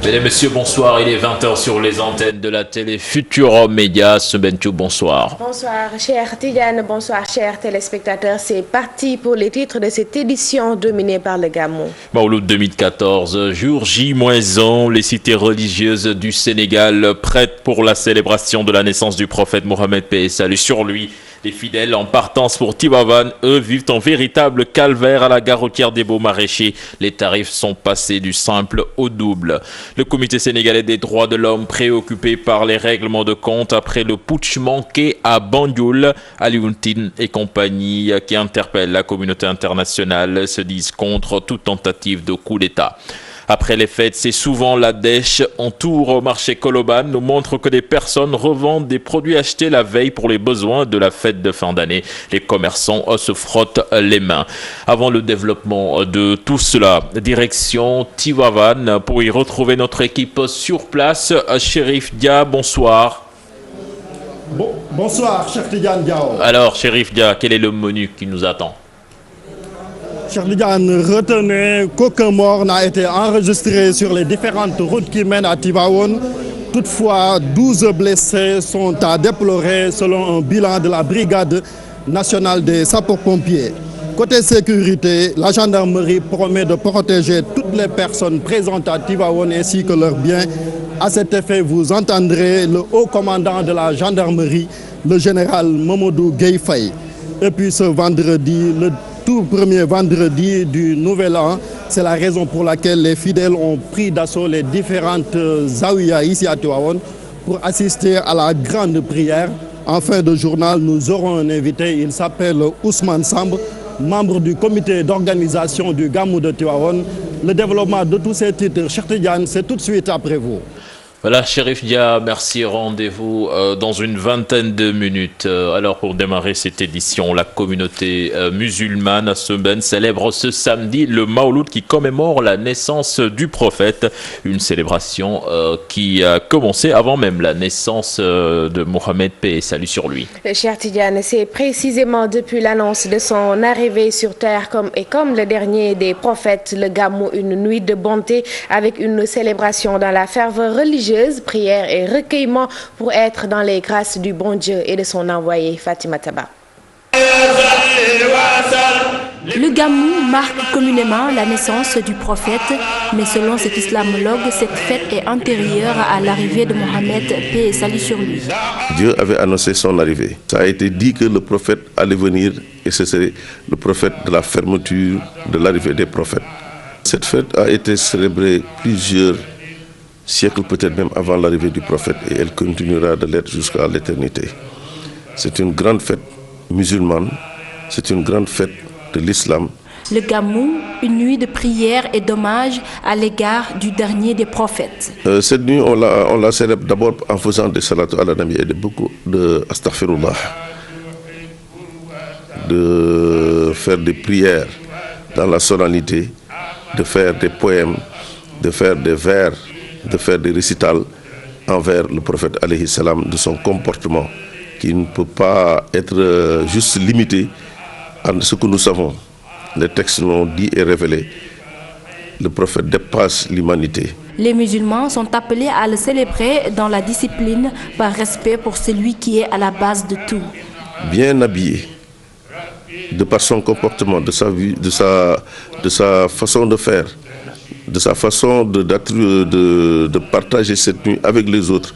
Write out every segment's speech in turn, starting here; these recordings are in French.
Mesdames, Messieurs, bonsoir. Il est 20h sur les antennes de la télé Futurs Médias. Sebentou, bonsoir. Bonsoir, cher Tidiane. Bonsoir, chers téléspectateurs. C'est parti pour les titres de cette édition dominée par le Gamou. Mawlud 2014, jour J-1, les cités religieuses du Sénégal prêtes pour la célébration de la naissance du prophète Mohamed, paix et salut sur lui. Les fidèles en partance pour Tivaouane, eux, vivent un véritable calvaire à la gare routière des Beaux-Maraîchers. Les tarifs sont passés du simple au double. Le comité sénégalais des droits de l'homme, préoccupé par les règlements de compte après le putsch manqué à Banjul, Alioune Tine et compagnie, qui interpellent la communauté internationale, se disent contre toute tentative de coup d'État. Après les fêtes, c'est souvent la dèche. Un tour au marché Koloban nous montre que des personnes revendent des produits achetés la veille pour les besoins de la fête de fin d'année. Les commerçants se frottent les mains. Avant le développement de tout cela, direction Tivaouane pour y retrouver notre équipe sur place. Chérif Dia, bonsoir. Bonsoir, cher Tidiane Diao. Alors, Chérif Dia, quel est le menu qui nous attend? Cher Tidiane, retenez qu'aucun mort n'a été enregistré sur les différentes routes qui mènent à Tivaouane. Toutefois, 12 blessés sont à déplorer selon un bilan de la brigade nationale des sapeurs-pompiers. Côté sécurité, la gendarmerie promet de protéger toutes les personnes présentes à Tivaouane ainsi que leurs biens. À cet effet, vous entendrez le haut commandant de la gendarmerie, le général Mamadou Gueye Faye. Et puis ce vendredi, le tout premier vendredi du Nouvel An, c'est la raison pour laquelle les fidèles ont pris d'assaut les différentes zaouïas ici à Tivaouane pour assister à la grande prière. En fin de journal, nous aurons un invité, il s'appelle Ousmane Samb, membre du comité d'organisation du Gamou de Tivaouane. Le développement de tous ces titres, cher Tidiane, c'est tout de suite après vous. Voilà, Chérif Dia, merci. Rendez-vous dans une vingtaine de minutes. Alors, pour démarrer cette édition, la communauté musulmane à Seben célèbre ce samedi le Mawlud qui commémore la naissance du prophète. Une célébration qui a commencé avant même la naissance de Mohamed, paix et salut sur lui. Cher Tidiane, c'est précisément depuis l'annonce de son arrivée sur terre comme le dernier des prophètes, le Gamou, une nuit de bonté avec une célébration dans la ferveur religieuse, prière et recueillement pour être dans les grâces du bon Dieu et de son envoyé Fatima Taba. Le Gamou marque communément la naissance du prophète, mais selon cet islamologue, cette fête est antérieure à l'arrivée de Mohamed, paix et salut sur lui. Dieu avait annoncé son arrivée. Ça a été dit que le prophète allait venir et ce serait le prophète de la fermeture de l'arrivée des prophètes. Cette fête a été célébrée plusieurs siècles, peut-être même avant l'arrivée du prophète, et elle continuera de l'être jusqu'à l'éternité. C'est une grande fête musulmane, c'est une grande fête de l'islam. Le Gamou, une nuit de prière et d'hommage à l'égard du dernier des prophètes. Cette nuit, on la célèbre d'abord en faisant des salatu ala nabi et beaucoup de astaghfirullah, de faire des prières dans la solennité, de faire des poèmes, de faire des vers, de faire des récitals envers le prophète alayhi salam, de son comportement qui ne peut pas être juste limité à ce que nous savons. Les textes l'ont dit et révélé. Le prophète dépasse l'humanité. Les musulmans sont appelés à le célébrer dans la discipline par respect pour celui qui est à la base de tout. Bien habillé, de par son comportement, de sa vie, de sa façon de faire, de sa façon de partager cette nuit avec les autres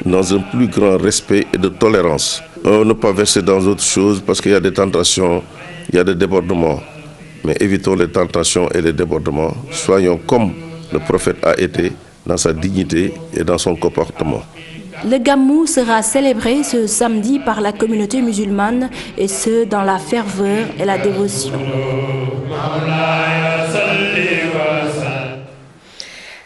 dans un plus grand respect et de tolérance. Ne pas verser dans autre chose parce qu'il y a des tentations, il y a des débordements. Mais évitons les tentations et les débordements. Soyons comme le prophète a été dans sa dignité et dans son comportement. Le Gamou sera célébré ce samedi par la communauté musulmane et ce dans la ferveur et la dévotion.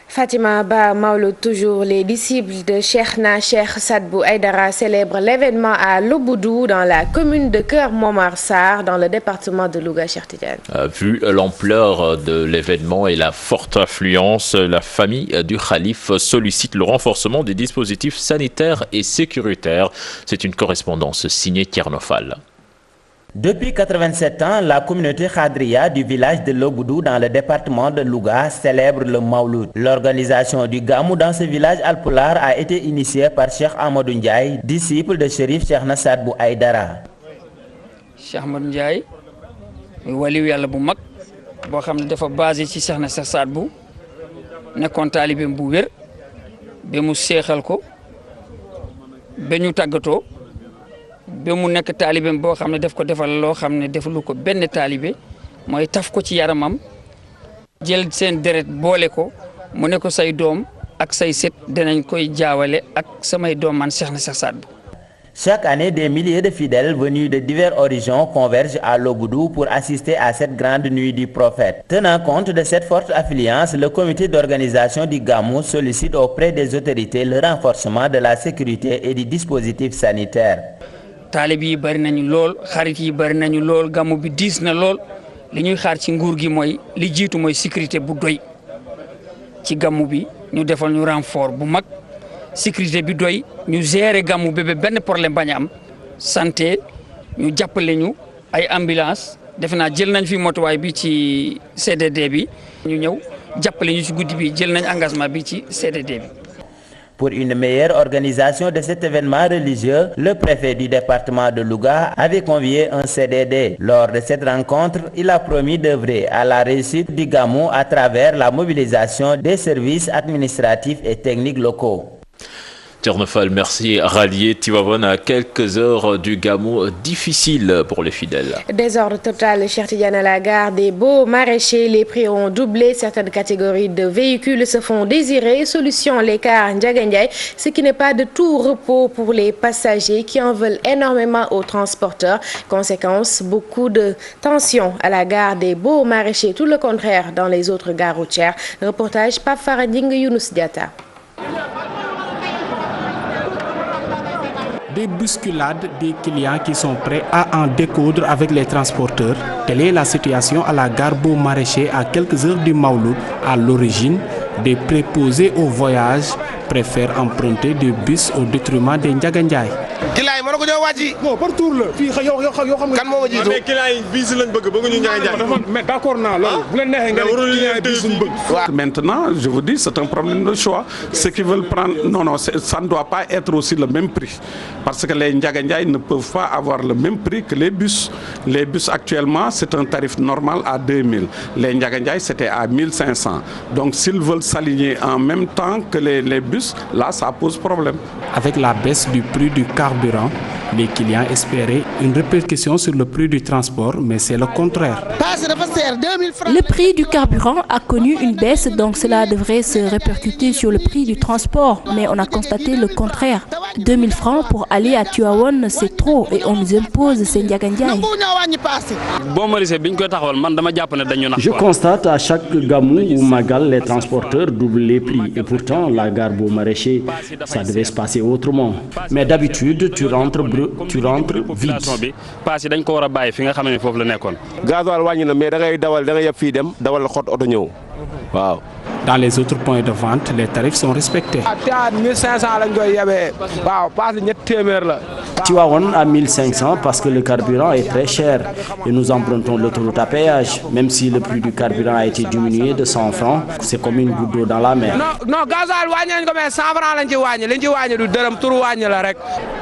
Fatima Ba Mawlud, toujours les disciples de Cheikhna Cheikh Sadbou Aïdara célèbrent l'événement à Lobboudou dans la commune de Keur Momar Sarr dans le département de Louga, Cheikh Tidiane. Vu l'ampleur de l'événement et la forte affluence, la famille du Khalif sollicite le renforcement des dispositifs sanitaires et sécuritaires. C'est une correspondance signée Tiernofal. Depuis 87 ans, la communauté Khadriya du village de Lobudou dans le département de Louga célèbre le Mawlud. L'organisation du Gamou dans ce village alpulaar a été initiée par Cheikh Amadou Ndiaye, disciple de Chérif Cheikhna Saad Bou Aïdara. Cheikh Amadou Ndiaye muy waliyu yàlla bu mag boo xam ne dafa basé ci Cheikhna Saad Bou nekkoon taalibeem bu wér ba mu seexal ko ba ñu tàggatoo ba mu nekk taalibeem boo xam ne daf ko defal loo xam ne defalu ko benn taalibe mooy taf ko ci yaramam jël seen deret boole ko mu ne ko say doom ak say set dinañ koy jaawale ak samay doom man Cheikhna Saad Bou. Chaque année, des milliers de fidèles venus de divers horizons convergent à Lobudou pour assister à cette grande nuit du prophète. Tenant compte de cette forte affluence, le comité d'organisation du Gamou sollicite auprès des autorités le renforcement de la sécurité et du dispositif sanitaire. Talib yi bari nañu lool, xarit yi bari nañu lool, Gamou bi diis na lool. Li ñuy xaar ci nguur gi mooy li jiitu mooy sécurité bu doy ci Gamou bi ñu defal ñu renfort bu mag. Sécurité bi doy ñu gérer Gamou bébé benn problème bañ am santé ñu jàppale ñu ay ambulance defe naa jël nañ fi motuwaay bi ci CDD bi ñu ñëw jàppale ñu ci guddi bi jël nañ engagement bi ci CDD bi. Pour une meilleure organisation de cet événement religieux, le préfet du département de Louga avait convié un CDD. Lors de cette rencontre, il a promis d'œuvrer à la réussite du Gamou à travers la mobilisation des services administratifs et techniques locaux. Ternefal, merci. Rallier Tivaouane à quelques heures du Gamou, difficile pour les fidèles. Désordre total, Cheikh Tidiane, à la gare des Beaux Maraîchers. Les prix ont doublé. Certaines catégories de véhicules se font désirer. Solution, les cars Ndiaga Ndiaye, ce qui n'est pas de tout repos pour les passagers qui en veulent énormément aux transporteurs. Conséquence, beaucoup de tensions à la gare des Beaux Maraîchers. Tout le contraire dans les autres gares routières. Reportage Pape Farading Younous Diata. Des bousculades, des clients qui sont prêts à en découdre avec les transporteurs. Telle est la situation à la gare Beaux Maraîchers à quelques heures du Mawlud. À l'origine, des préposés au voyage préfèrent emprunter des bus au détriment des Ndiaga Ndiaye. Non, par tour là. Maintenant, je vous dis, c'est un problème de choix. Ceux qui veulent prendre, non, ça ne doit pas être aussi le même prix. Parce que les Ndiaga Ndiaye ne peuvent pas avoir le même prix que les bus. Les bus actuellement, c'est un tarif normal à 2000. Les Ndiaga Ndiaye, c'était à 1500. Donc s'ils veulent s'aligner en même temps que les bus, là, ça pose problème. Avec la baisse du prix du carburant, les clients espéraient une répercussion sur le prix du transport, mais c'est le contraire. Le prix du carburant a connu une baisse, donc cela devrait se répercuter sur le prix du transport. Mais on a constaté le contraire. 2000 francs pour aller à Tivaouane, c'est trop et on nous impose ces Ndiaga Ndiaye. Je constate à chaque Gamou ou Magal, les transporteurs doublent les prix. Et pourtant, la gare Beaux Maraîchers, ça devait se passer autrement. Mais d'habitude, tu rentres vite. Dans les autres points de vente, les tarifs sont respectés. Tivaouane à 1500 parce que le carburant est très cher et nous empruntons l'autoroute à péage. Même si le prix du carburant a été diminué de 100 francs, c'est comme une goutte d'eau dans la mer.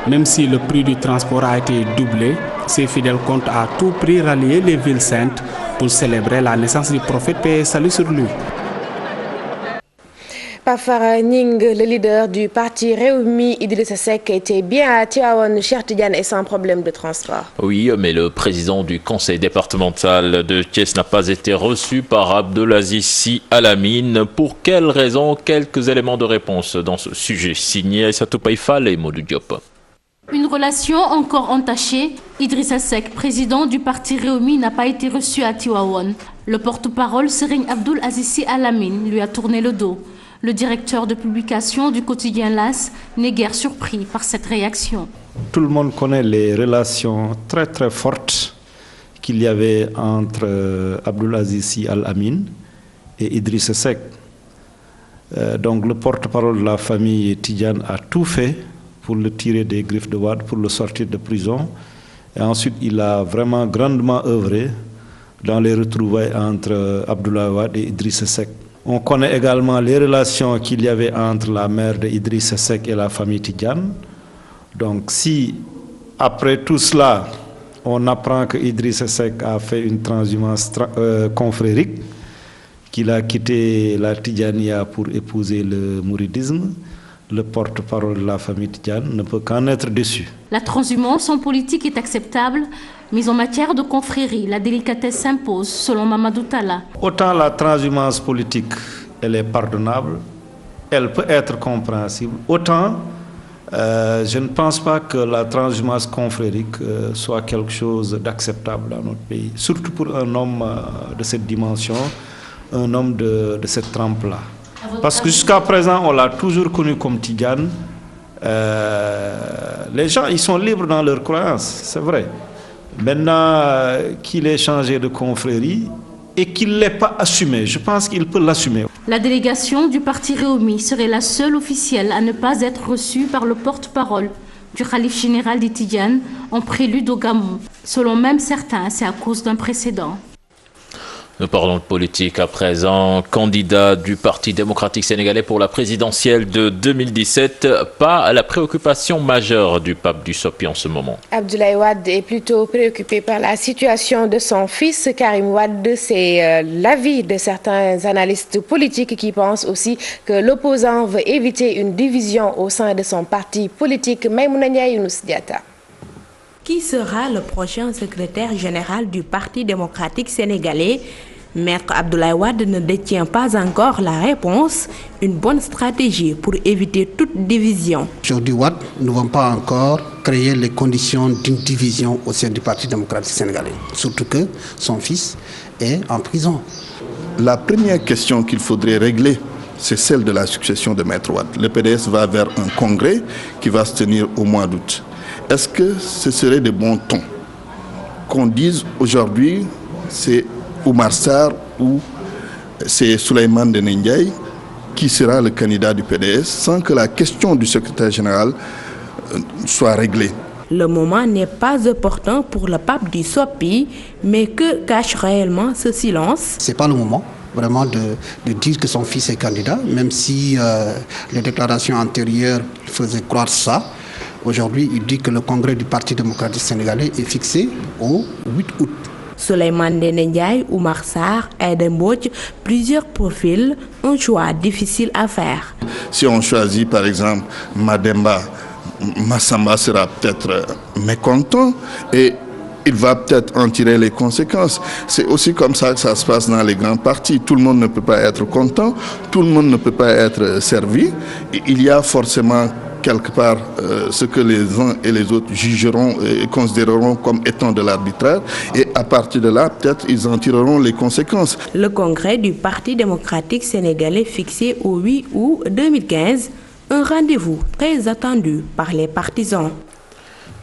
Même si le prix du transport a été doublé, ces fidèles comptent à tout prix rallier les villes saintes pour célébrer la naissance du prophète, paix et salut sur lui. Pafara Ning, le leader du parti Rewmi, Idrissa Seck, était bien à Tivaouane, Cheikh Tidiane, et sans problème de transport. Oui, mais le président du conseil départemental de Thiès n'a pas été reçu par Abdelaziz Sy Al-Amine. Pour quelles raisons? Quelques éléments de réponse dans ce sujet. Signé Aïssatou Païfal et Modou Diop. Une relation encore entachée. Idrissa Seck, président du parti Rewmi, n'a pas été reçu à Tivaouane. Le porte-parole Serigne Abdelaziz Sy Al-Amine lui a tourné le dos. Le directeur de publication du quotidien L'As n'est guère surpris par cette réaction. Tout le monde connaît les relations très très fortes qu'il y avait entre Abdelaziz Sy Al-Amine et Idrissa Seck. Donc le porte-parole de la famille Tidiane a tout fait pour le tirer des griffes de Wade, pour le sortir de prison. Et ensuite, il a vraiment grandement œuvré dans les retrouvailles entre Abdoulaye Wade et Idrissa Seck. On connaît également les relations qu'il y avait entre la mère de Idrissa Seck et la famille Tidjane. Donc si, après tout cela, on apprend que Idrissa Seck a fait une transhumance confrérique, qu'il a quitté la Tidjania pour épouser le mouridisme, le porte-parole de la famille Tidjane ne peut qu'en être déçu. La transhumance en politique est acceptable, mais en matière de confrérie, la délicatesse s'impose, selon Mamadou Talla. Autant la transhumance politique, elle est pardonnable, elle peut être compréhensible, autant je ne pense pas que la transhumance confrérique soit quelque chose d'acceptable dans notre pays, surtout pour un homme de cette dimension, un homme de cette trempe-là. Parce que jusqu'à présent, on l'a toujours connu comme Tidjane. Les gens, ils sont libres dans leurs croyances, c'est vrai. Maintenant qu'il ait changé de confrérie et qu'il ne l'ait pas assumé, je pense qu'il peut l'assumer. La délégation du parti Rewmi serait la seule officielle à ne pas être reçue par le porte-parole du khalife général des Tidjanes en prélude au Gamou. Selon même certains, c'est à cause d'un précédent. Nous parlons de politique à présent. Candidat du Parti démocratique sénégalais pour la présidentielle de 2017, pas la préoccupation majeure du pape du Sopi en ce moment. Abdoulaye Wade est plutôt préoccupé par la situation de son fils Karim Wade. C'est l'avis de certains analystes politiques qui pensent aussi que l'opposant veut éviter une division au sein de son parti politique. Maïmouna Ndiaye Younous Diatta. Qui sera le prochain secrétaire général du Parti démocratique sénégalais? Maître Abdoulaye Wade ne détient pas encore la réponse, une bonne stratégie pour éviter toute division. Aujourd'hui, Wade ne va pas encore créer les conditions d'une division au sein du Parti démocratique sénégalais, surtout que son fils est en prison. La première question qu'il faudrait régler, c'est celle de la succession de Maître Wade. Le PDS va vers un congrès qui va se tenir au mois d'août. Est-ce que ce serait de bon ton qu'on dise aujourd'hui c'est Oumar Sarr ou c'est Souleymane Ndéné Ndiaye qui sera le candidat du PDS sans que la question du secrétaire général soit réglée? Le moment n'est pas opportun pour le pape du Sopi, mais que cache réellement ce silence? Ce n'est pas le moment vraiment de dire que son fils est candidat, même si les déclarations antérieures faisaient croire ça. Aujourd'hui, il dit que le congrès du Parti démocratique sénégalais est fixé au 8 août. Souleymane Ndéné Ndiaye, Oumar Sarr, Aïda Mbodj, plusieurs profils, un choix difficile à faire. Si on choisit par exemple Mademba, Massamba sera peut-être mécontent et il va peut-être en tirer les conséquences. C'est aussi comme ça que ça se passe dans les grands partis. Tout le monde ne peut pas être content, tout le monde ne peut pas être servi. Et il y a forcément quelque part ce que les uns et les autres jugeront et considéreront comme étant de l'arbitraire. Et à partir de là, peut-être ils en tireront les conséquences. Le congrès du Parti démocratique sénégalais fixé au 8 août 2015, un rendez-vous très attendu par les partisans.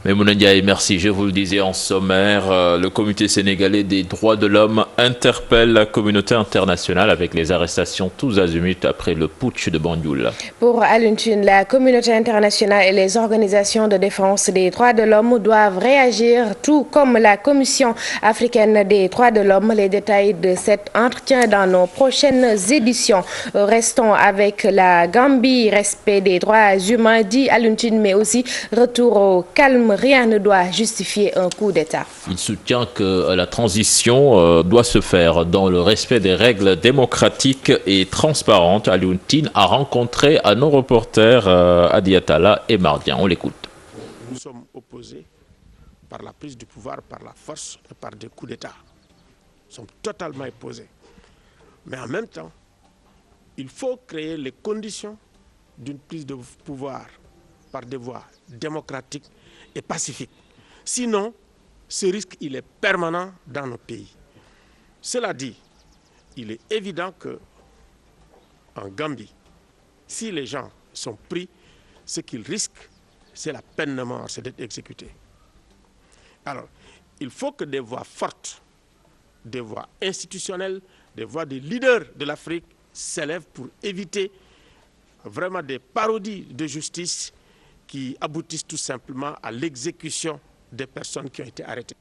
Maïmouna Ndiaye, merci. Je vous le disais en sommaire, le comité sénégalais des droits de l'homme interpelle la communauté internationale avec les arrestations tous azimuts après le putsch de Banjul. Pour Alioune Tine, la communauté internationale et les organisations de défense des droits de l'homme doivent réagir, tout comme la Commission africaine des droits de l'homme. Les détails de cet entretien dans nos prochaines éditions. Restons avec la Gambie, respect des droits humains, dit Alioune Tine, mais aussi retour au calme. Rien ne doit justifier un coup d'État. Il soutient que la transition doit se faire dans le respect des règles démocratiques et transparentes. Alioune Tine a rencontré nos reporters Adi Atala et Mardian. On l'écoute. Nous sommes opposés par la prise du pouvoir, par la force et par des coups d'État. Nous sommes totalement opposés. Mais en même temps, il faut créer les conditions d'une prise de pouvoir par des voies démocratiques et pacifique. Sinon, ce risque, il est permanent dans nos pays. Cela dit, il est évident que en Gambie, si les gens sont pris, ce qu'ils risquent, c'est la peine de mort, c'est d'être exécutés. Alors, il faut que des voix fortes, des voix institutionnelles, des voix des leaders de l'Afrique s'élèvent pour éviter vraiment des parodies de justice qui aboutissent tout simplement à l'exécution des personnes qui ont été arrêtées.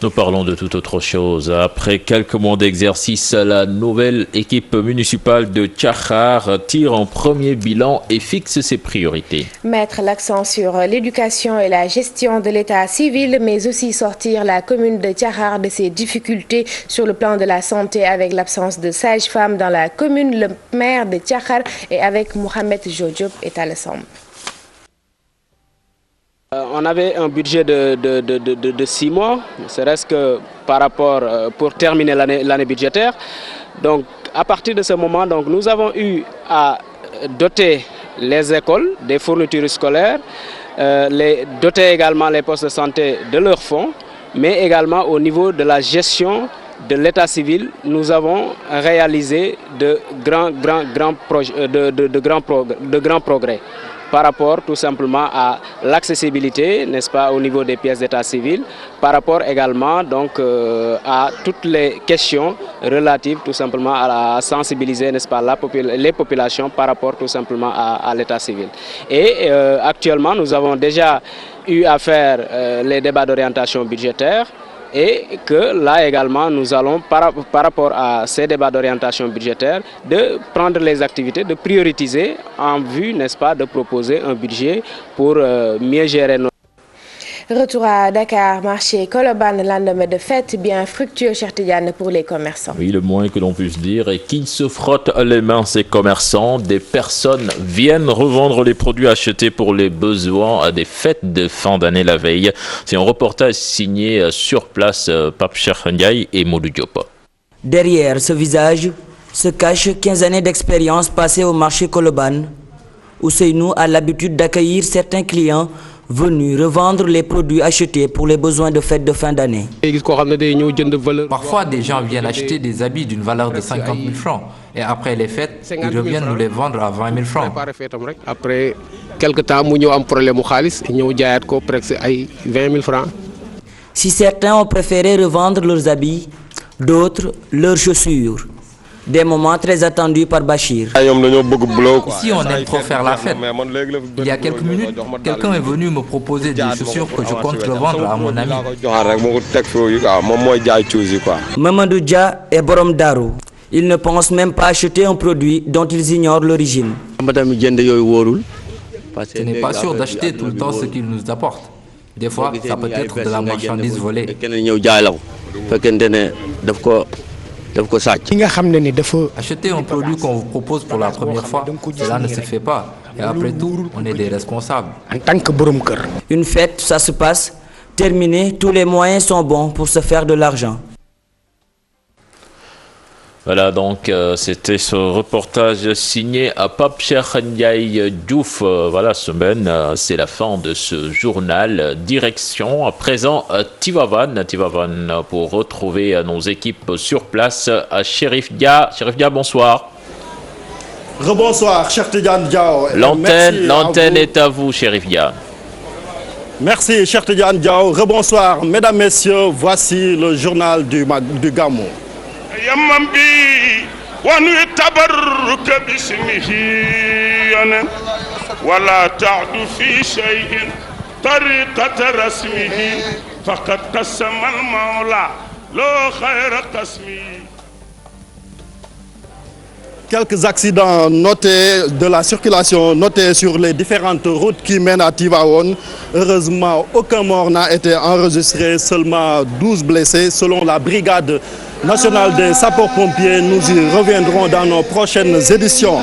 Nous parlons de toute autre chose. Après quelques mois d'exercice, la nouvelle équipe municipale de Tchahar tire un premier bilan et fixe ses priorités. Mettre l'accent sur l'éducation et la gestion de l'état civil, mais aussi sortir la commune de Tchahar de ses difficultés sur le plan de la santé avec l'absence de sages-femmes dans la commune. Le maire de Tchahar est avec Mohamed Jodjob et Talassam. On avait un budget de 6 mois, serait-ce que par rapport pour terminer l'année budgétaire. Donc à partir de ce moment, donc, nous avons eu à doter les écoles des fournitures scolaires, doter également les postes de santé de leurs fonds, mais également au niveau de la gestion de l'état civil, nous avons réalisé de grands progrès par rapport tout simplement à l'accessibilité, n'est-ce pas, au niveau des pièces d'état civil, par rapport également donc à toutes les questions relatives tout simplement à sensibiliser, n'est-ce pas, les populations par rapport tout simplement à l'état civil. Et actuellement, nous avons déjà eu à faire les débats d'orientation budgétaire. Et que là également, nous allons, par rapport à ces débats d'orientation budgétaire, de prendre les activités, de prioriser en vue, n'est-ce pas, de proposer un budget pour mieux gérer nos... Retour à Dakar, marché Colobane, lendemain de fête, bien fructueux, cher Tidiane, pour les commerçants. Oui, le moins que l'on puisse dire est qu'ils se frottent les mains, ces commerçants. Des personnes viennent revendre les produits achetés pour les besoins des fêtes de fin d'année la veille. C'est un reportage signé sur place Pape Cheikh Ndiaye et Modou Diop. Derrière ce visage se cachent 15 années d'expérience passées au marché Colobane. Ousseynou a l'habitude d'accueillir certains clients venus revendre les produits achetés pour les besoins de fêtes de fin d'année. Parfois, des gens viennent acheter des habits d'une valeur de 50 000 francs et après les fêtes, ils reviennent nous les vendre à 20 000 francs. Après quelques temps, nous avons un problème de 20 000 francs. Si certains ont préféré revendre leurs habits, d'autres leurs chaussures. Des moments très attendus par Bachir. Ici, on aime trop faire la fête. Il y a quelques minutes, quelqu'un est venu me proposer des chaussures que je compte revendre à mon ami. Mamadou Dia est Borom Darou. Ils ne pensent même pas acheter un produit dont ils ignorent l'origine. Ce n'est pas sûr d'acheter tout le temps ce qu'ils nous apportent. Des fois, ça peut être de la marchandise volée. Acheter un produit qu'on vous propose pour la première fois, cela ne se fait pas. Et après tout, on est des responsables. Une fête, ça se passe. Terminé, tous les moyens sont bons pour se faire de l'argent. Voilà, donc c'était ce reportage signé à Pape Cheikh Ndiaye Diouf. Voilà, semaine, c'est la fin de ce journal. Direction à présent Tivaouane pour retrouver nos équipes sur place à Chérif Dia. Chérif Dia, bonsoir. Rebonsoir, cher Tidiane Diao. L'antenne est à vous, Chérif Dia. Merci, cher Tidiane Diao. Rebonsoir, mesdames, messieurs. Voici le journal du Gamou. يمم ونتبرك باسمه ولا تعد في شيء طريقة رسمه فقد قسم المولى لو خير قسمه. Quelques accidents notés de la circulation notés sur les différentes routes qui mènent à Tivaouane. Heureusement, aucun mort n'a été enregistré, seulement 12 blessés selon la brigade nationale des sapeurs-pompiers. Nous y reviendrons dans nos prochaines éditions.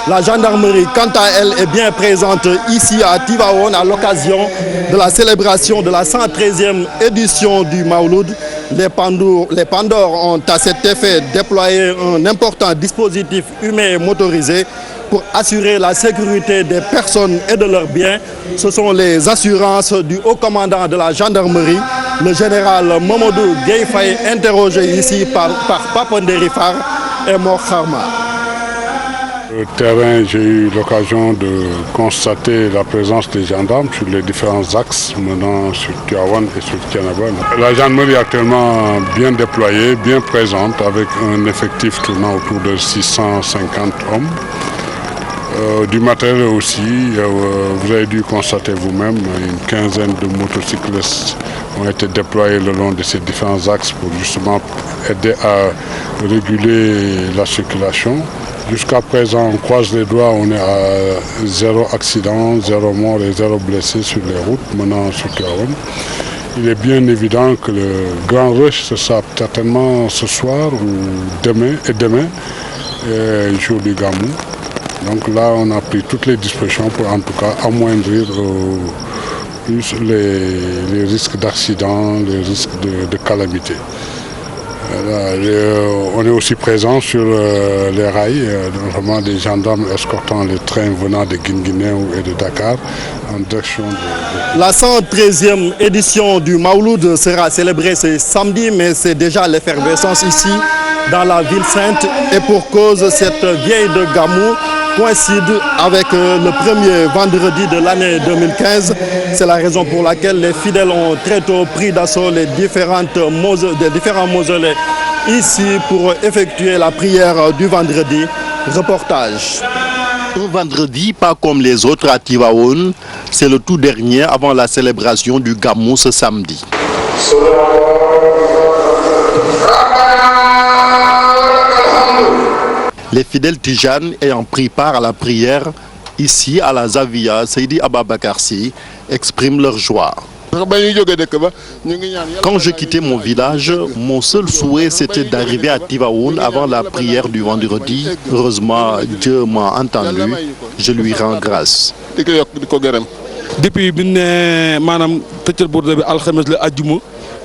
La gendarmerie, quant à elle, est bien présente ici à Tivaouane à l'occasion de la célébration de la 113e édition du Maouloud. Les Pandores ont à cet effet déployé un important dispositif humain et motorisé pour assurer la sécurité des personnes et de leurs biens. Ce sont les assurances du haut commandant de la gendarmerie, le général Mamadou Gueye Faye, interrogé ici par Papanderi Far et Mor Kharma. Sur le terrain, j'ai eu l'occasion de constater la présence des gendarmes sur les différents axes menant sur Tivaouane et sur Tianabane. La gendarmerie est actuellement bien déployée, bien présente, avec un effectif tournant autour de 650 hommes. Du matériel aussi, vous avez dû constater vous-même, une quinzaine de motocyclistes ont été déployés le long de ces différents axes pour justement aider à réguler la circulation. Jusqu'à présent, on croise les doigts, on est à 0 accident, 0 mort et 0 blessé sur les routes, maintenant sur Tivaouane. Il est bien évident que le grand rush, ce sera certainement ce soir ou demain, jour du Gamou. Donc là, on a pris toutes les dispositions pour en tout cas amoindrir plus les risques d'accident, les risques de calamité. On est aussi présent sur les rails, notamment des gendarmes escortant les trains venant de Guinguinéo et de Dakar en direction de... La 113e édition du Mawlud sera célébrée ce samedi, mais c'est déjà l'effervescence ici dans la ville sainte. Et pour cause, cette vieille de Gamou coïncide avec le premier vendredi de l'année 2015. C'est la raison pour laquelle les fidèles ont très tôt pris d'assaut les différents mausolées ici pour effectuer la prière du vendredi. Reportage. Un vendredi, pas comme les autres à Tivaouane, c'est le tout dernier avant la célébration du Gamou ce samedi. Les fidèles tijanes ayant pris part à la prière ici à la Zawiya Seydi Ababakar Sy expriment leur joie. Quand je quittais mon village, mon seul souhait c'était d'arriver à Tivaouane avant la prière du vendredi. Heureusement, Dieu m'a entendu, je lui rends grâce.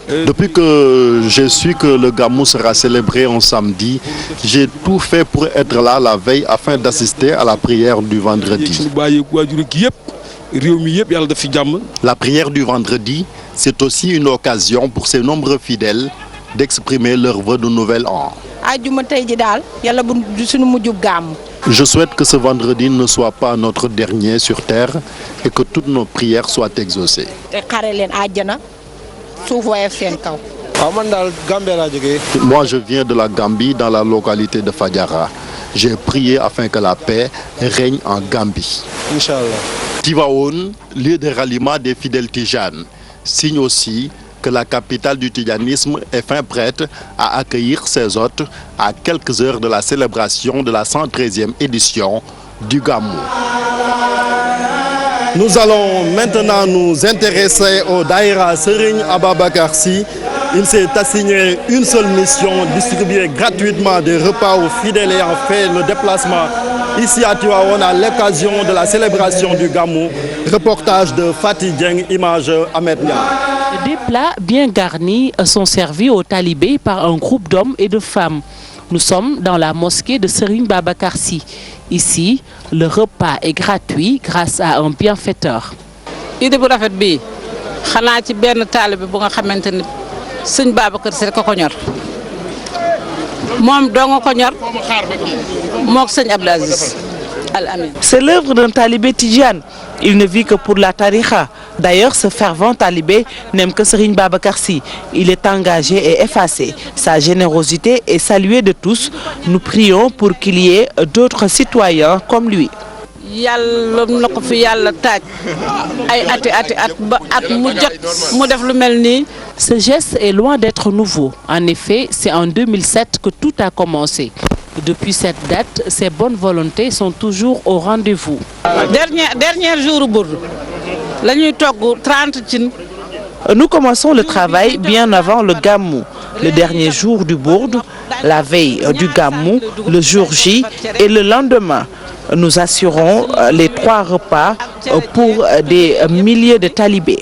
Depuis que j'ai su que le Gamou sera célébré en samedi, j'ai tout fait pour être là la veille afin d'assister à la prière du vendredi. La prière du vendredi, c'est aussi une occasion pour ces nombreux fidèles d'exprimer leur vœu de nouvel an. Je souhaite que ce vendredi ne soit pas notre dernier sur terre et que toutes nos prières soient exaucées. Moi, je viens de la Gambie, dans la localité de Fadjara. J'ai prié afin que la paix règne en Gambie. Inch'Allah. Tivaouane, lieu de ralliement des fidèles tijanes, signe aussi que la capitale du tijanisme est fin prête à accueillir ses hôtes à quelques heures de la célébration de la 113e édition du Gamou. Nous allons maintenant nous intéresser au Daïra Serigne Ababakar Sy. Il s'est assigné une seule mission, distribuer gratuitement des repas aux fidèles ayant fait le déplacement ici à Tivaouane à l'occasion de la célébration du Gamou. Reportage de Fatih Dieng, image Ahmed Nia. Des plats bien garnis sont servis aux talibés par un groupe d'hommes et de femmes. Nous sommes dans la mosquée de Serigne Babakar Sy. Ici, le repas est gratuit grâce à un bienfaiteur. C'est l'œuvre d'un talibé tidjane. Il ne vit que pour la tariqa. D'ailleurs, ce fervent talibé n'aime que Serigne Babakar Sy. Il est engagé et effacé. Sa générosité est saluée de tous. Nous prions pour qu'il y ait d'autres citoyens comme lui. Ce geste est loin d'être nouveau. En effet, c'est en 2007 que tout a commencé. Depuis cette date, ces bonnes volontés sont toujours au rendez-vous. Dernier jour, nous commençons le travail bien avant le Gamou, le dernier jour du Bourde, la veille du Gamou, le jour J et le lendemain. Nous assurons les 3 repas pour des milliers de talibés.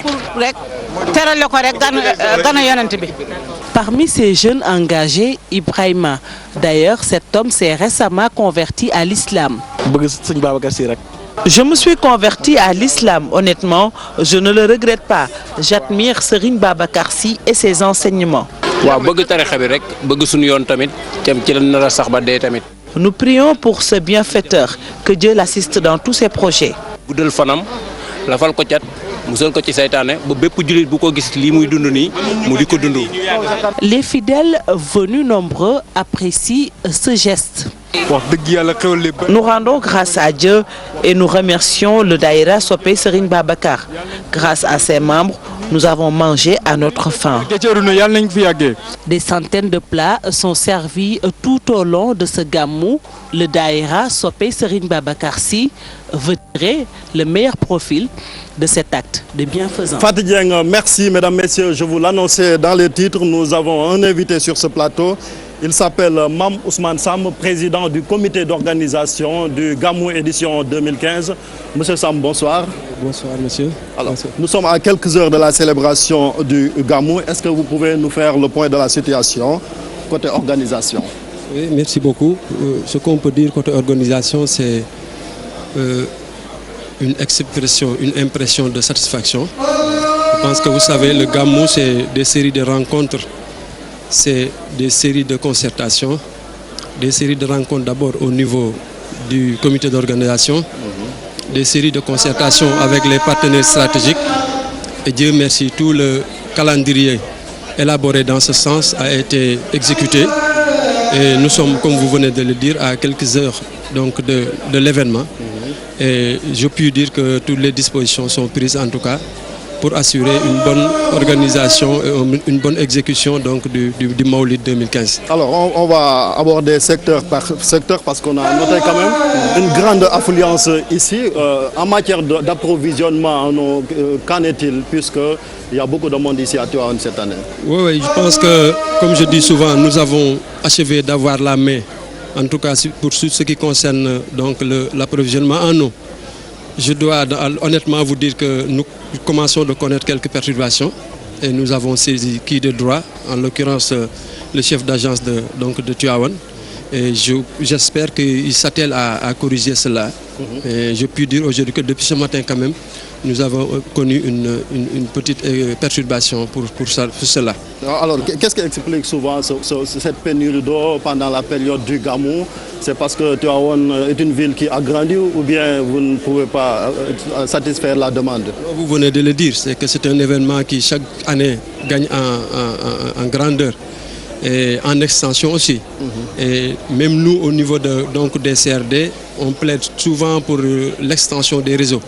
Parmi ces jeunes engagés, Ibrahima. D'ailleurs, cet homme s'est récemment converti à l'islam. Je me suis converti à l'islam, honnêtement, je ne le regrette pas. J'admire Serigne Babakar Sy et ses enseignements. Nous prions pour ce bienfaiteur, que Dieu l'assiste dans tous ses projets. Les fidèles venus nombreux apprécient ce geste. Nous rendons grâce à Dieu et nous remercions le Daïra Sopé Serigne Babakar. Grâce à ses membres, nous avons mangé à notre faim. Des centaines de plats sont servis tout au long de ce gamou. Le Daïra Sopé Serigne Babakar Sy veut tirer le meilleur profil de cet acte de bienfaisance. Faty Dieng, merci mesdames, messieurs. Je vous l'annonçais dans les titres, nous avons un invité sur ce plateau. Il s'appelle Mame Ousmane Sam, président du comité d'organisation du Gamou édition 2015. Monsieur Sam, bonsoir. Bonsoir, monsieur. Alors, nous sommes à quelques heures de la célébration du Gamou. Est-ce que vous pouvez nous faire le point de la situation côté organisation? Oui, merci beaucoup. Ce qu'on peut dire côté organisation, c'est une expression, une impression de satisfaction. Je pense que vous savez, le Gamou, c'est des séries de rencontres. C'est des séries de concertations, des séries de rencontres d'abord au niveau du comité d'organisation, des séries de concertations avec les partenaires stratégiques. Et Dieu merci, tout le calendrier élaboré dans ce sens a été exécuté. Et nous sommes, comme vous venez de le dire, à quelques heures donc, de l'événement. Et je puis dire que toutes les dispositions sont prises en tout cas pour assurer une bonne organisation et une bonne exécution donc, du Maulid 2015. Alors on va aborder secteur par secteur parce qu'on a noté quand même une grande affluence ici. En matière d'approvisionnement, qu'en est-il puisqu'il y a beaucoup de monde ici à Tivaouane cette année? Oui, je pense que, comme je dis souvent, nous avons achevé d'avoir la main, en tout cas pour ce qui concerne l'approvisionnement en eau. Je dois honnêtement vous dire que nous commençons de connaître quelques perturbations et nous avons saisi qui de droit, en l'occurrence le chef d'agence de Tivaouane. Et j'espère qu'il s'attelle à corriger cela. Et je puis dire aujourd'hui que depuis ce matin quand même, nous avons connu une petite perturbation pour cela. Alors, qu'est-ce qui explique souvent cette pénurie d'eau pendant la période du Gamou? C'est parce que Tivaouane est une ville qui a grandi ou bien vous ne pouvez pas satisfaire la demande? Vous venez de le dire, c'est que c'est un événement qui chaque année gagne en grandeur et en extension aussi. Et même nous, au niveau des CRD, on plaide souvent pour l'extension des réseaux.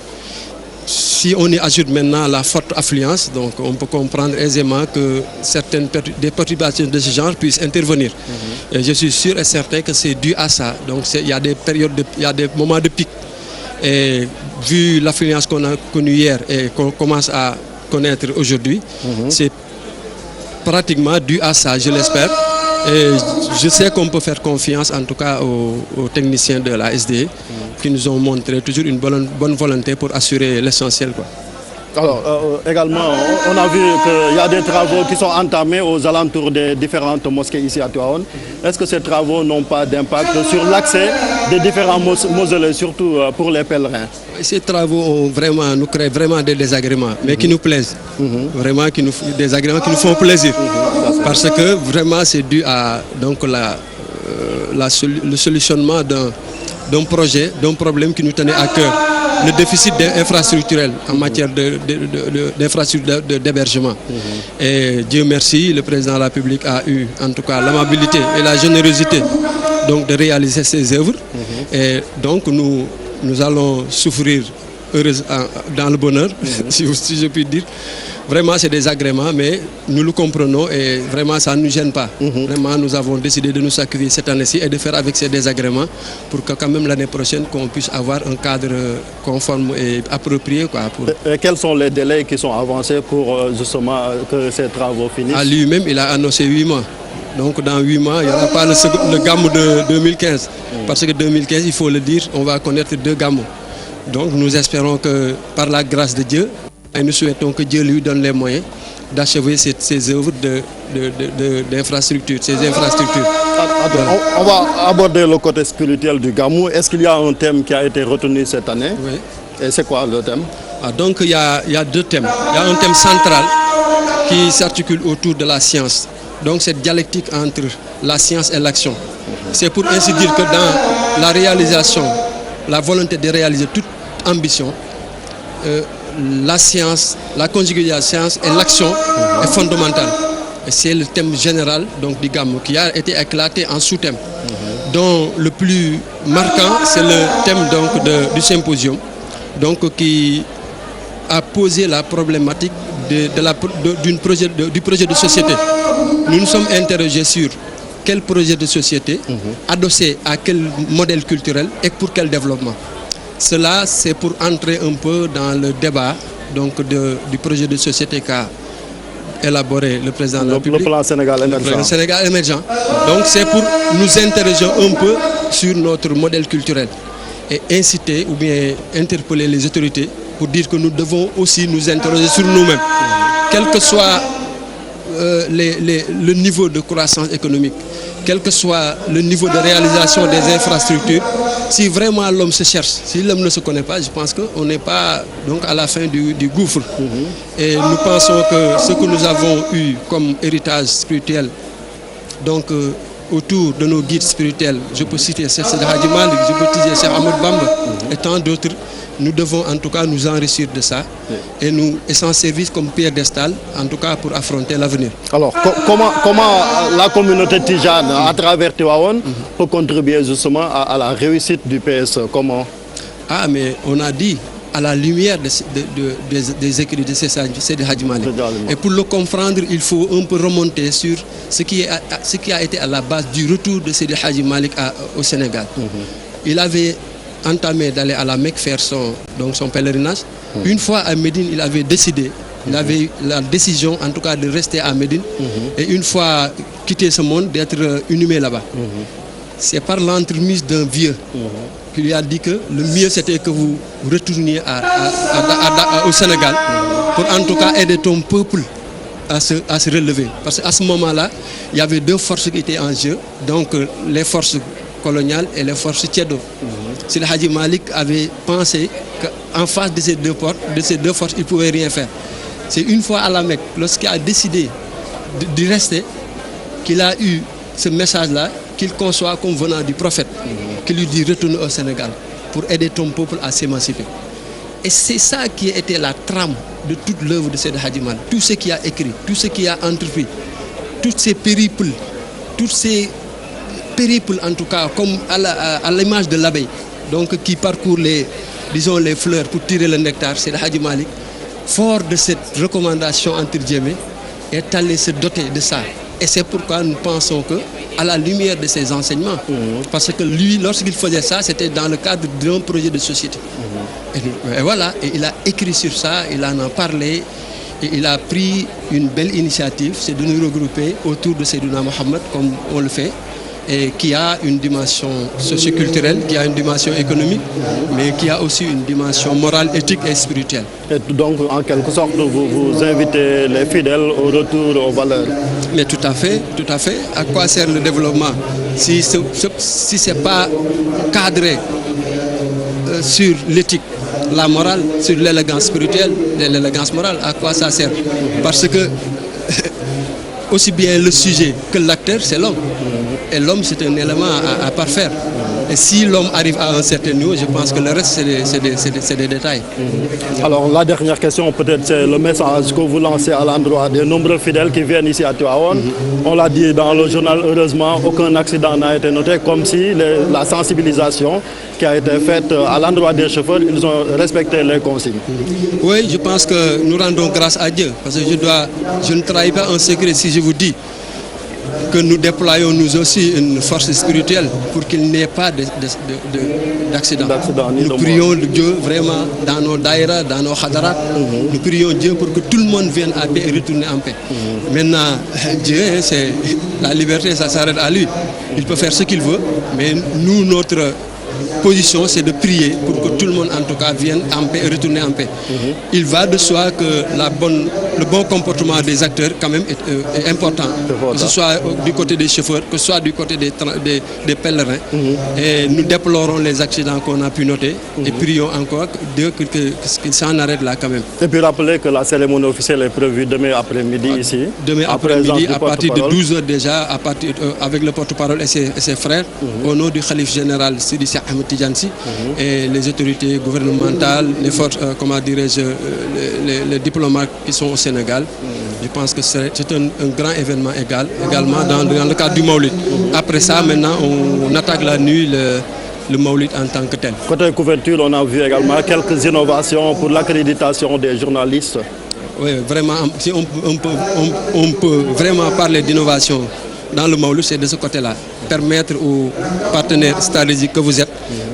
Si on y ajoute maintenant la forte affluence, donc on peut comprendre aisément que des perturbations de ce genre puissent intervenir. Et je suis sûr et certain que c'est dû à ça. Donc il y a des périodes, il y a des moments de pic. Et vu l'affluence qu'on a connue hier et qu'on commence à connaître aujourd'hui, c'est pratiquement dû à ça, je l'espère. Et je sais qu'on peut faire confiance en tout cas aux techniciens de la SDE qui nous ont montré toujours une bonne volonté pour assurer l'essentiel. Alors également, on a vu qu'il y a des travaux qui sont entamés aux alentours des différentes mosquées ici à Tivaouane. Est-ce que ces travaux n'ont pas d'impact sur l'accès des différents mausolées, surtout pour les pèlerins? Ces travaux nous créent vraiment des désagréments, mais qui nous plaisent. Vraiment des agréments qui nous font plaisir. Parce que vraiment c'est dû à le solutionnement d'un projet, d'un problème qui nous tenait à cœur. Le déficit infrastructurel en matière d'infrastructure d'hébergement. Et Dieu merci, le président de la République a eu en tout cas l'amabilité et la générosité donc, de réaliser ces œuvres. Et donc nous allons souffrir dans le bonheur, si je puis dire. Vraiment, c'est des agréments, mais nous le comprenons et vraiment, ça ne nous gêne pas. Vraiment, nous avons décidé de nous sacrifier cette année-ci et de faire avec ces désagréments pour que quand même l'année prochaine, qu'on puisse avoir un cadre conforme et approprié. Et quels sont les délais qui sont avancés pour justement que ces travaux finissent? À lui-même, il a annoncé 8 mois. Donc dans 8 mois, il n'y aura pas le Gamou de 2015. Parce que 2015, il faut le dire, on va connaître 2 Gamous. Donc nous espérons que par la grâce de Dieu, et nous souhaitons que Dieu lui donne les moyens d'achever ces œuvres d'infrastructure, ces infrastructures. On va aborder le côté spirituel du Gamou. Est-ce qu'il y a un thème qui a été retenu cette année? Oui. Et c'est quoi le thème? Donc il y a 2 thèmes. Il y a un thème central qui s'articule autour de la science. Donc cette dialectique entre la science et l'action. C'est pour ainsi dire que dans la réalisation, la volonté de réaliser toute ambition, la science, la conjugaison de la science et l'action est fondamentale. Et c'est le thème général donc, du Gamou qui a été éclaté en sous-thème. dont le plus marquant, c'est le thème donc, du symposium, donc, qui a posé la problématique du projet de société. Nous nous sommes interrogés sur quel projet de société, adossé à quel modèle culturel et pour quel développement. Cela, c'est pour entrer un peu dans le débat donc, du projet de société qu'a élaboré le président de la République. Le plan Sénégal émergent. Le plan Sénégal émergent. Donc c'est pour nous interroger un peu sur notre modèle culturel et inciter ou bien interpeller les autorités pour dire que nous devons aussi nous interroger sur nous-mêmes. Quel que soit le niveau de croissance économique, quel que soit le niveau de réalisation des infrastructures, si vraiment l'homme se cherche, si l'homme ne se connaît pas, je pense qu'on n'est pas donc, à la fin du gouffre. Et nous pensons que ce que nous avons eu comme héritage spirituel, donc autour de nos guides spirituels, je peux citer Cheikh Seydi Hadji Malick, je peux citer Cheikh Ahmadou Bamba et tant d'autres, nous devons en tout cas nous enrichir de ça et s'en servir comme piédestal, en tout cas pour affronter l'avenir. Alors, comment la communauté tijane, à travers Tivaouane, peut contribuer justement à la réussite du PSE? Comment? Ah, mais on a dit à la lumière des écrits de Seydi Hadji Malick. Et pour le comprendre, il faut un peu remonter sur ce qui a été à la base du retour de Seydi Hadji Malick au Sénégal. Il avait entamé d'aller à la Mecque faire son pèlerinage. Une fois à Médine, il avait décidé, il avait la décision en tout cas de rester à Médine et une fois quitté ce monde, d'être inhumé là-bas. C'est par l'entremise d'un vieux qui lui a dit que le mieux c'était que vous retourniez au Sénégal pour en tout cas aider ton peuple à se relever. Parce qu'à ce moment-là, il y avait deux forces qui étaient en jeu, donc les forces coloniales et les forces tièdo. Seydi Hadji Malick avait pensé qu'en face de ces deux forces, il ne pouvait rien faire. C'est une fois à la Mecque, lorsqu'il a décidé de rester, qu'il a eu ce message-là, qu'il conçoit comme venant du prophète, qui lui dit retourne au Sénégal pour aider ton peuple à s'émanciper. Et c'est ça qui était la trame de toute l'œuvre de Seydi Hadji Malick. Tout ce qu'il a écrit, tout ce qu'il a entrepris, tous ces périples, en tout cas, comme à l'image de l'abeille, donc qui parcourt les fleurs pour tirer le nectar, c'est le Hadji Malick, fort de cette recommandation entre guillemets, est allé se doter de ça. Et c'est pourquoi nous pensons que, à la lumière de ses enseignements, parce que lui, lorsqu'il faisait ça, c'était dans le cadre d'un projet de société. Et voilà, et il a écrit sur ça, il en a parlé, et il a pris une belle initiative, c'est de nous regrouper autour de Seydina Mohamed, comme on le fait, et qui a une dimension socioculturelle, qui a une dimension économique, mais qui a aussi une dimension morale, éthique et spirituelle. Et donc, en quelque sorte, vous invitez les fidèles au retour aux valeurs. Mais tout à fait, tout à fait. À quoi sert le développement si ce n'est pas cadré sur l'éthique, la morale, sur l'élégance spirituelle et l'élégance morale, à quoi ça sert? Parce que aussi bien le sujet que l'acteur, c'est l'homme. Et l'homme, c'est un élément à parfaire. Et si l'homme arrive à un certain niveau, je pense que le reste, c'est des détails. Alors, la dernière question, peut-être, c'est le message que vous lancez à l'endroit des nombreux fidèles qui viennent ici à Tivaouane. On l'a dit dans le journal, heureusement, aucun accident n'a été noté, comme si la sensibilisation qui a été faite à l'endroit des chauffeurs, ils ont respecté les consignes. Oui, je pense que nous rendons grâce à Dieu, parce que je ne trahis pas un secret si je vous dis que nous déployons nous aussi une force spirituelle pour qu'il n'y ait pas d'accident. Nous prions Dieu vraiment dans nos daïras, dans nos khadarat. Nous prions Dieu pour que tout le monde vienne à paix et retourne en paix. Maintenant, Dieu, c'est la liberté, ça s'arrête à lui. Il peut faire ce qu'il veut, mais nous, notre position, c'est de prier pour que tout le monde, en tout cas, vienne en paix et retourne en paix. Il va de soi que le bon comportement des acteurs, quand même, est important. Que ce soit du côté des chauffeurs, que ce soit du côté des pèlerins. Et nous déplorons les accidents qu'on a pu noter et prions encore Dieu qu'il s'en arrête là, quand même. Et puis rappeler que la cérémonie officielle est prévue demain après-midi ici. Demain après-midi, à partir de 12h déjà, avec le porte-parole et ses frères, au nom du Khalife général Sidi Ahmed Tidiane Sy, et les autorités gouvernementales, les forces, comment dirais-je, les diplomates qui sont au Sénégal. Je pense que c'est un grand événement également dans le cadre du Maulid. Après ça, maintenant, on attaque la nuit le Maulid en tant que tel. Côté couverture, on a vu également quelques innovations pour l'accréditation des journalistes. Oui, vraiment, si on peut vraiment parler d'innovation dans le Maulid, c'est de ce côté-là. Permettre aux partenaires stratégiques que vous êtes,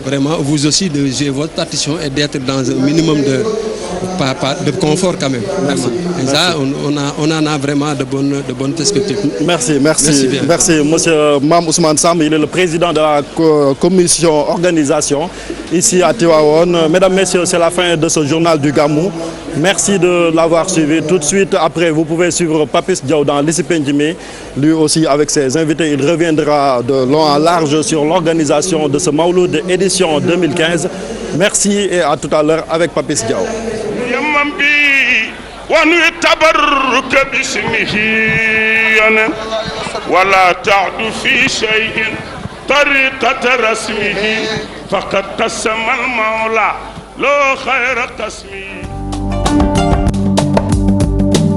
vraiment, vous aussi, de jouer votre partition et d'être dans un minimum de confort quand même. Merci. Et ça, on en a vraiment de bonnes perspectives. Merci. Monsieur Mam Ousmane Sam, il est le président de la commission organisation ici à Tivaouane. Mesdames, Messieurs, c'est la fin de ce journal du Gamou. Merci de l'avoir suivi. Tout de suite après, vous pouvez suivre Papis Diaw dans l'ICPNJMI. Lui aussi, avec ses invités, il reviendra de long en large sur l'organisation de ce Mawlud édition 2015. Merci et à tout à l'heure avec Papis Diaw. طريقة رسمه فقد قسم المولى لو خير قسمه